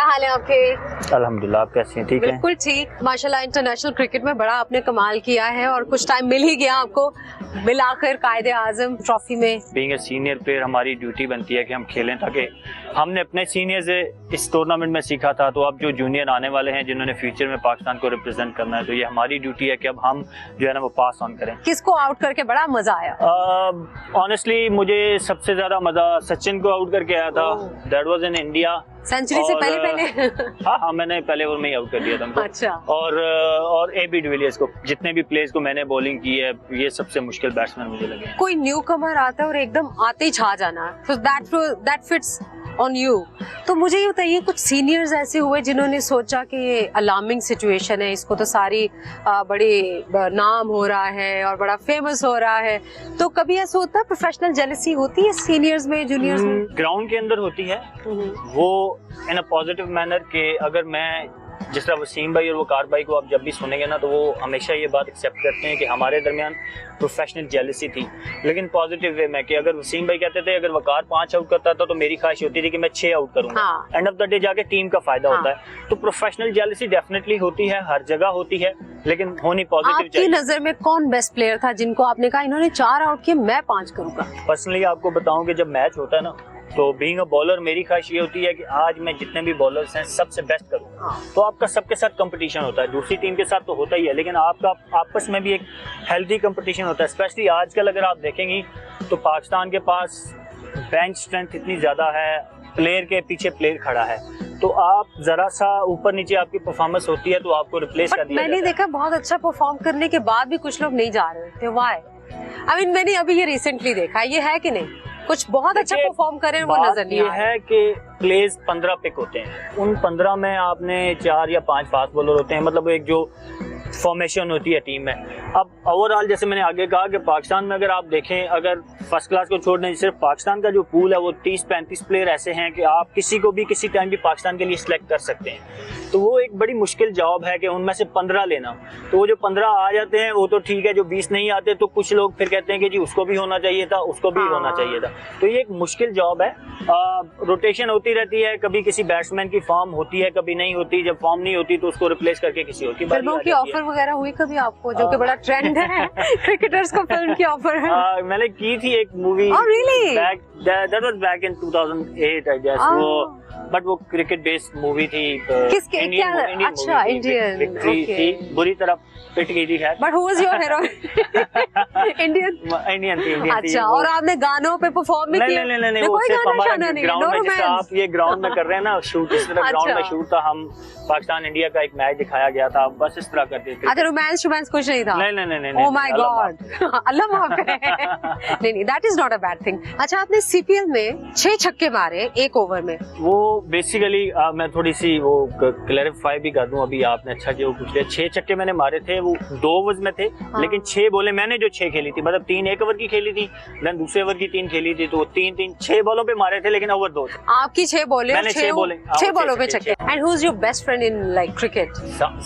हाल है आपके? अल्हम्दुलिल्लाह, आप कैसे हैं? ठीक है, बिल्कुल ठीक। माशाल्लाह इंटरनेशनल क्रिकेट में बड़ा आपने कमाल किया है और कुछ टाइम मिल ही गया आपको मिलाकर कायदे आजम ट्रॉफी में। बीइंग ए सीनियर प्लेयर हमारी ड्यूटी बनती है कि हम खेलें, ताकि हमने अपने सीनियर से इस टूर्नामेंट में सीखा था। तो अब जो जूनियर आने वाले हैं जिन्होंने फ्यूचर में पाकिस्तान को रिप्रेजेंट करना है, तो ये हमारी ड्यूटी है कि अब हम जो है ना वो पास ऑन करें। किसको आउट करके बड़ा मजा आया? ऑनेस्टली मुझे सबसे ज्यादा मजा सचिन को आउट करके आया था। That was in India. Century से पहले हाँ, मैंने पहले ओवर में ही आउट कर दिया था उनको। अच्छा। और AB डिविलियर्स को, जितने भी प्लेयर्स को मैंने बॉलिंग की है, ये सबसे मुश्किल बैट्समैन मुझे लगे। कोई न्यू कमर आता है और एकदम आते ही छा जाना, तो दैट फिट्स ऑन यू। तो मुझे ये बताइए, कुछ सीनियर्स ऐसे हुए जिन्होंने सोचा कि ये अलार्मिंग सिचुएशन है, इसको तो सारी बड़ी नाम हो रहा है और बड़ा फेमस हो रहा है, तो कभी ऐसा होता है प्रोफेशनल जेलसी होती है सीनियर्स में जूनियर्स में? ग्राउंड के अंदर होती है वो इन अ पॉजिटिव मैनर के। अगर मैं जिस तरह वसीम भाई और वकार भाई को आप जब भी सुनेंगे ना, तो वो हमेशा ये बात एक्सेप्ट करते हैं कि हमारे दरमियान प्रोफेशनल जेलसी थी, लेकिन पॉजिटिव वे में। कि अगर वसीम भाई कहते थे अगर वकार 5 आउट करता था तो मेरी ख्वाहिश होती थी कि मैं 6 आउट करूंगा। एंड ऑफ द डे जाके टीम का फायदा होता है। तो प्रोफेशनल जेलसी डेफिनेटली होती है, हर जगह होती है, लेकिन होनी पॉजिटिव। आपकी नजर में कौन बेस्ट प्लेयर था जिनको आपने कहा इन्होंने 4 आउट किए, मैं 5 करूंगा? पर्सनली आपको बताऊं कि जब मैच होता है ना, तो बीइंग अ बॉलर मेरी ख्वाहिश ये होती है कि आज मैं जितने भी बॉलर्स हैं सबसे बेस्ट करूं। तो आपका सबके साथ कंपटीशन होता है, दूसरी टीम के साथ तो होता ही है, लेकिन आपका आपस में भी एक हेल्दी कंपटीशन होता है। स्पेशली आजकल अगर आप देखेंगे तो पाकिस्तान के पास बेंच स्ट्रेंथ इतनी ज्यादा है, प्लेयर के पीछे प्लेयर खड़ा है, तो आप जरा सा ऊपर नीचे आपकी परफॉर्मेंस होती है तो आपको रिप्लेस कर दिया। मैंने देखा बहुत अच्छा परफॉर्म करने के बाद भी कुछ लोग नहीं जा रहे थे, व्हाई? आई मीन मैंने अभी ये रिसेंटली देखा, ये है कि नहीं? कुछ बहुत अच्छा परफॉर्म करें वो नजर नहीं आ रहा है। कि प्लेयर्स 15 पिक होते हैं, उन 15 में आपने 4 या 5 फास्ट बॉलर होते हैं, मतलब एक जो फॉर्मेशन होती है टीम में। अब ओवरऑल जैसे मैंने आगे कहा कि पाकिस्तान में अगर आप देखें, अगर फर्स्ट क्लास को छोड़ दें, सिर्फ पाकिस्तान का जो पूल है वो 30-35 प्लेयर ऐसे हैं कि आप किसी को भी किसी टाइम भी पाकिस्तान के लिए सिलेक्ट कर सकते हैं। तो वो एक बड़ी मुश्किल जॉब है कि उनमें से 15 लेना। तो वो जो 15 आ जाते हैं वो तो ठीक है, जो 20 नहीं आते तो कुछ लोग फिर कहते हैं कि जी उसको भी होना चाहिए था, उसको भी होना चाहिए था। तो ये एक मुश्किल जॉब है। रोटेशन होती रहती है, कभी किसी बैट्समैन की फॉर्म होती है, कभी नहीं होती। जब फॉर्म नहीं होती तो उसको रिप्लेस करके किसी और की बारी आ जाती है। ऑफर वगैरह हुई कभी आपको, जो कि बड़ा ट्रेंड है क्रिकेटर्स को फिल्म की ऑफर है? मैंने की थी एक movie. Oh, really? That was back in 2008 I guess। But वो क्रिकेट बेस्ड मूवी थी। किसके? अच्छा, इंडियन थी, बुरी तरह पिट गई थी। But who was your hero? Indian थी। अच्छा, और आपने गानों पे परफॉर्म भी किया? नहीं, वो सिर्फ हमारा ग्राउंड में, जैसे आप ये ग्राउंड में कर रहे हैं ना शूट, इस तरह ग्राउंड में शूट था। हम पाकिस्तान इंडिया का एक मैच दिखाया गया था, बस इस तरह करते थे। अच्छा, रोमांस कुछ नहीं था? नहीं। ओह माय गॉड, अल्लाह माफ करे। नहीं, that is not a bad thing. अच्छा, आपने CPL में 6 छक्के मारे एक ओवर में। वो बेसिकली मैं थोड़ी सी वो क्लैरिफाई भी कर दूं, अभी आपने अच्छा जो पूछ लिया। 6 छक्के मैंने मारे थे, वो 2 ओवर्स में थे। लेकिन 6 बॉलें मैंने जो 6 खेली थी, मतलब 3 एक ओवर की खेली थी, देन दूसरे ओवर की 3 खेली थी, तो 6 बॉलों पे मारे थे, लेकिन ओवर 2 थे। आपकी 6 बॉलें, मैंने 6 बॉलों पे छक्के। And who is your best friend in like cricket?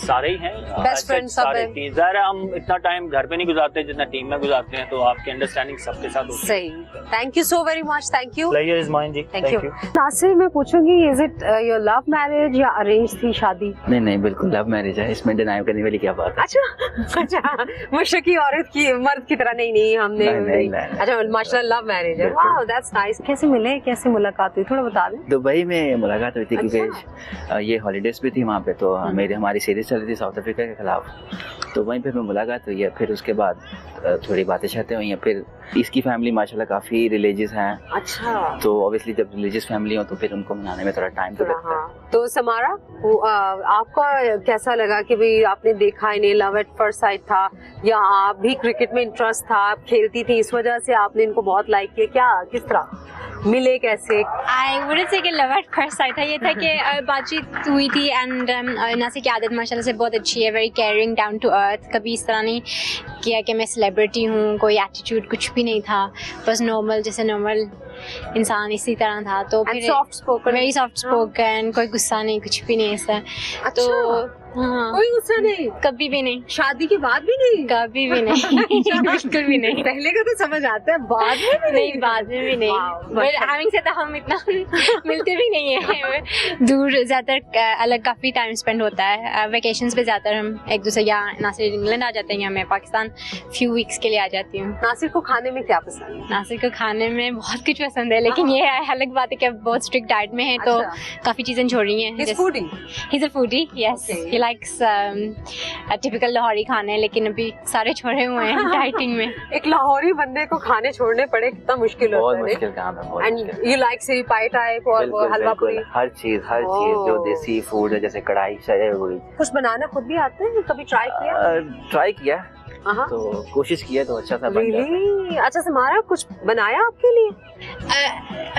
सारे ही हैं बेस्ट फ्रेंड सब हैं। ज़ाहिर है हम इतना टाइम घर पे नहीं गुजारते जितना टीम में गुजारते हैं, तो आपकी अंडरस्टैंडिंग सबके साथ होती है। सही। Thank you so very much. Thank you. Player is mine ji. Thank you. Nasir, मैं पूछूंगी, is it your love marriage या अरेंज थी शादी? नहीं, बिल्कुल लव मैरिज है, इसमें डिनाई करने वाली क्या बात है? अच्छा, मुश्किल औरत की मर्द की तरह नहीं हमने। नहीं। अच्छा, माशाल्लाह लव मैरिज है। Wow, that's nice. कैसे मिले, कैसे मुलाकात हुई, थोड़ा बता दें। दुबई में मुलाकात हुई थी। क्योंकि ये हॉलीडेज भी थी वहाँ पे, तो हमारी सीरीज चल रही थी साउथ अफ्रीका के खिलाफ, तो वहीं पे हमें मुलाकात हुई है। फिर उसके बाद थोड़ी बातें शातें हुई हैं। फिर इसकी फैमिली माशाल्लाह काफी रिलीजियस हैं। अच्छा। तो ऑब्वियसली जब रिलीजियस फैमिली हो तो फिर उनको मनाने में थोड़ा टाइम तो लगता है। तो समारा, आपका कैसा लगा कि भाई आपने देखा इन्हें, लव एट फर्स्ट साइट था या आप भी क्रिकेट में इंटरेस्ट था, आप खेलती थी इस वजह से आपने इनको बहुत लाइक किया, क्या किस तरह मिले, कैसे? आई वुडंट से कि लव एट फर्स्ट साइट था, ये था कि बातचीत हुई थी। एंड नासिर की आदत माशाल्लाह से बहुत अच्छी है, very caring, down to earth. कभी इस तरह नहीं किया कि मैं सेलिब्रिटी हूँ, कोई एटीट्यूड कुछ भी नहीं था, बस नॉर्मल जैसे नॉर्मल इंसान इसी तरह था। तो फिर soft spoken, very soft spoken, कोई गुस्सा नहीं, कुछ भी नहीं ऐसा। तो हाँ, कोई गुस्सा नहीं, कभी भी नहीं, शादी के बाद भी नहीं? कभी भी नहीं, बिल्कुल भी नहीं। पहले का तो समझ आता है, बाद में भी नहीं, बाद में भी नहीं। Wow, but having said that हम इतना मिलते भी नहीं है, दूर ज्यादातर अलग काफी टाइम स्पेंड होता है। वेकेशंस पे ज्यादातर हम एक दूसरे, यहाँ नासिर इंग्लैंड आ जाते हैं या मैं पाकिस्तान फ्यू वीक्स के लिए आ जाती हूँ। नासिर को खाने में क्या पसंद है? नासिर को खाने में बहुत कुछ पसंद है, लेकिन ये अलग बात है कि अब बहुत स्ट्रिक्ट डाइट में है, तो अच्छा। काफी चीजें छोड़ रही हैं। He's foodie? He's a foodie, yes. Okay. He likes typical Lahori खाने, लेकिन अभी सारे छोड़े हुए हैं डाइटिंग में। एक लाहौरी बंदे को खाने छोड़ने पड़े, कितना मुश्किल बहुत होता है। मुश्किल काम है, बहुत एंड मुश्किल। यू लाइक सिरी पाई टाइप और वो बिल्कुल हलवा पूरी? बिल्कुल, हर चीज जो ओह। देसी फूड है, जैसे कढ़ाई चाय हुई, कुछ बनाना खुद भी आता है, कभी ट्राई किया? ट्राई किया हाँ। तो कोशिश किया तो अच्छा सा बन गया। Really? अच्छा समारा कुछ बनाया आपके लिए?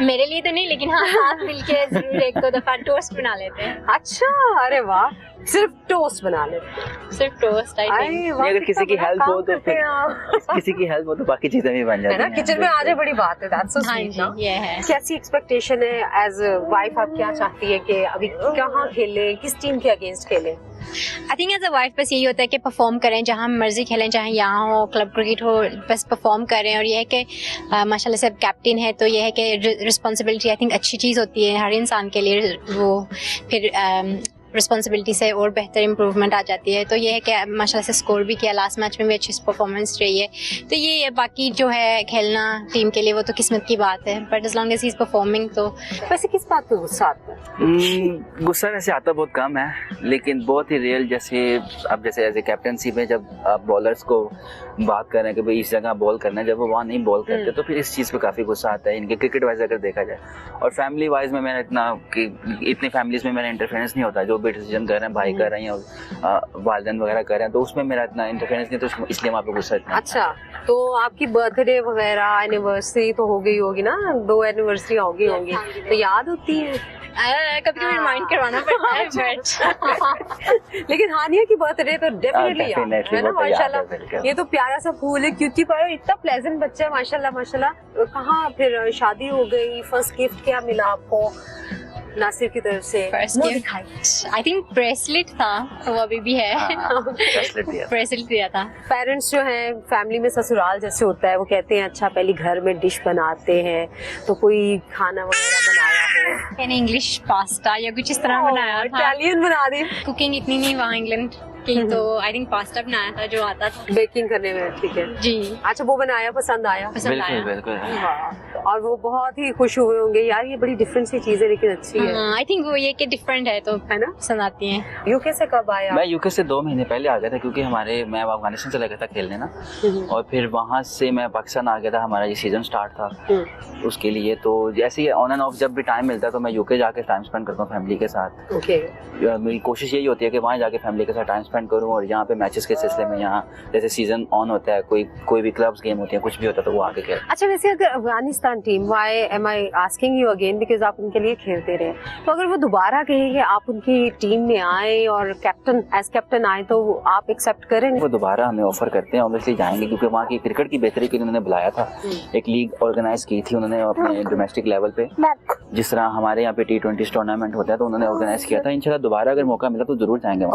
मेरे लिए तो नहीं, लेकिन हाँ साथ मिलके जरूर एक दो दफा टोस्ट बना लेते हैं। अच्छा, अरे वाह, सिर्फ टोस्ट बना लेते हैं? सिर्फ टोस्ट आई थिंक। अरे वाह, अगर किसी कितना की बड़ा हेल्प काम हो तो करते फिर हैं आप। किसी की हेल्प हो तो बाकी चीजें भी बन जाती है ना, हैं। किचन में आ जाए बड़ी बात है। दैट्स सो हाँ स्वीट जी, ना। ये है। कैसी एक्सपेक्टेशन है एज वाइफ, आप क्या चाहती है कि अभी कहाँ खेले, किस टीम के अगेंस्ट खेले? I think as a wife बस यही होता है कि परफॉर्म करें, जहाँ मर्जी खेलें, चाहे यहाँ हो, क्लब क्रिकेट हो, बस परफॉर्म करें। और ये है कि माशाल्लाह से कैप्टन है, तो ये है कि रिस्पॉन्सिबिलिटी आई थिंक अच्छी चीज़ होती है हर इंसान के लिए। वो फिर रिस्पॉन्सिबिलिटी से और बेहतर इंप्रूवमेंट आ जाती है। तो ये है कि माशाल्लाह से स्कोर भी किया, लास्ट मैच में भी अच्छी परफॉर्मेंस रही है। तो ये बाकी जो है खेलना टीम के लिए वो तो किस्मत की बात है, but as long as he is performing. तो वैसे किस बात पे गुस्सा आता है? गुस्सा वैसे आता बहुत कम है, लेकिन बहुत ही रियल। जैसे अब जैसे एज ए कैप्टनसी में जब आप बॉलर्स को बात कर रहे हैं कि भाई इस जगह बॉल करना है, जब वो वहाँ नहीं बॉल करते तो फिर इस चीज़ पे काफ़ी गुस्सा आता है इनके क्रिकेट वाइज अगर देखा जाए। और फैमिली वाइज में मैंने इतनी फैमिलीज में मेरा इंटरफेरेंस नहीं होता। जो भी डिसीजन कर रहे हैं, भाई कर रहे हैं या वालिदैन वगैरह कर रहे हैं, तो उसमें मेरा इतना इंटरफेरेंस नहीं, तो इसलिए वहाँ पे गुस्सा इतना। अच्छा, तो आपकी बर्थडे वगैरह एनिवर्सरी तो हो गई होगी ना, 2 एनिवर्सरी होगी तो याद होती है? कभी कभी रिमाइंड करवाना पड़ता है, बट लेकिन हानिया की बर्थडे तो डेफिनेटली याद definitely, है ना। वो तो याद है, माशाल्लाह, बिल्कुल। ये तो प्यारा सा फूल है, क्यूटी पाया, इतना प्लेजेंट बच्चा है माशाल्लाह माशाल्लाह। कहाँ फिर शादी हो गई, फर्स्ट गिफ्ट क्या मिला आपको नासिर की तरफ से? फर्स्ट मुंह गिफ्ट दिखाई। आई थिंक ब्रेसलेट था, वो अभी भी है। ब्रेसलेट दिया। ब्रेसलेट दिया था। पेरेंट्स जो हैं फैमिली में ससुराल जैसे होता है, वो कहते हैं अच्छा पहले घर में डिश बनाते हैं, तो कोई खाना वगैरह बनाया हो? मैंने इंग्लिश पास्ता या कुछ इस तरह बनाया था। इटालियन बना दी? कुकिंग इतनी नहीं वहाँ इंग्लैंड की, तो आई थिंक पास्ता बनाया था जो आता था। बेकिंग करने में ठीक है। जी, अच्छा, वो बनाया, पसंद आया? पसंद बिल्कुल आया। बिल्कुल। वाह, और वो बहुत ही खुश हुए होंगे, यार ये बड़ी डिफरेंट सी चीज है लेकिन अच्छी है, आई थिंक वो ये कि डिफरेंट है तो है ना? पसंद आती है। यूके से कब आया? मैं यूके से 2 महीने पहले आ गया था, क्योंकि मैं अफगानिस्तान चला गया था खेलने ना, और फिर वहाँ से मैं पाकिस्तान आ गया था। हमारा ये सीजन स्टार्ट था उसके लिए, तो जैसे ही ऑन एंड ऑफ जब भी टाइम मिलता है तो मैं यूके जाके टाइम स्पेंड करता हूँ फैमिली के साथ। ओके। मेरी कोशिश यही होती है कि वहाँ जाके फैमिली के साथ टाइम स्पेंड करूँ, और यहाँ पे मैचेस के सिलसिले में यहाँ जैसे सीजन ऑन होता है, कोई भी क्लब्स गेम होती है, कुछ भी होता है तो वो आके खेल। अच्छा, वैसे अगर Afghanistan team, why am I asking you again, because आप उनके लिए खेलते रहे, तो अगर वो दोबारा कहें कि आप उनकी टीम में आए और एज कैप्टन आए, तो आप एक्सेप्ट करेंगे? वो दोबारा हमें ऑफर करते हैं, ऑब्वियसली जाएंगे, क्योंकि वहाँ की क्रिकेट की बेहतरी के लिए उन्होंने बुलाया था। एक लीग ऑर्गेनाइज की थी उन्होंने अपने डोमेस्टिक लेवल पे, जिस तरह हमारे यहाँ पे T20 टूर्नामेंट होता है, तो उन्होंने ऑर्गेनाइज किया था। इंशाल्लाह दोबारा अगर मौका मिला तो जरूर जाएंगे।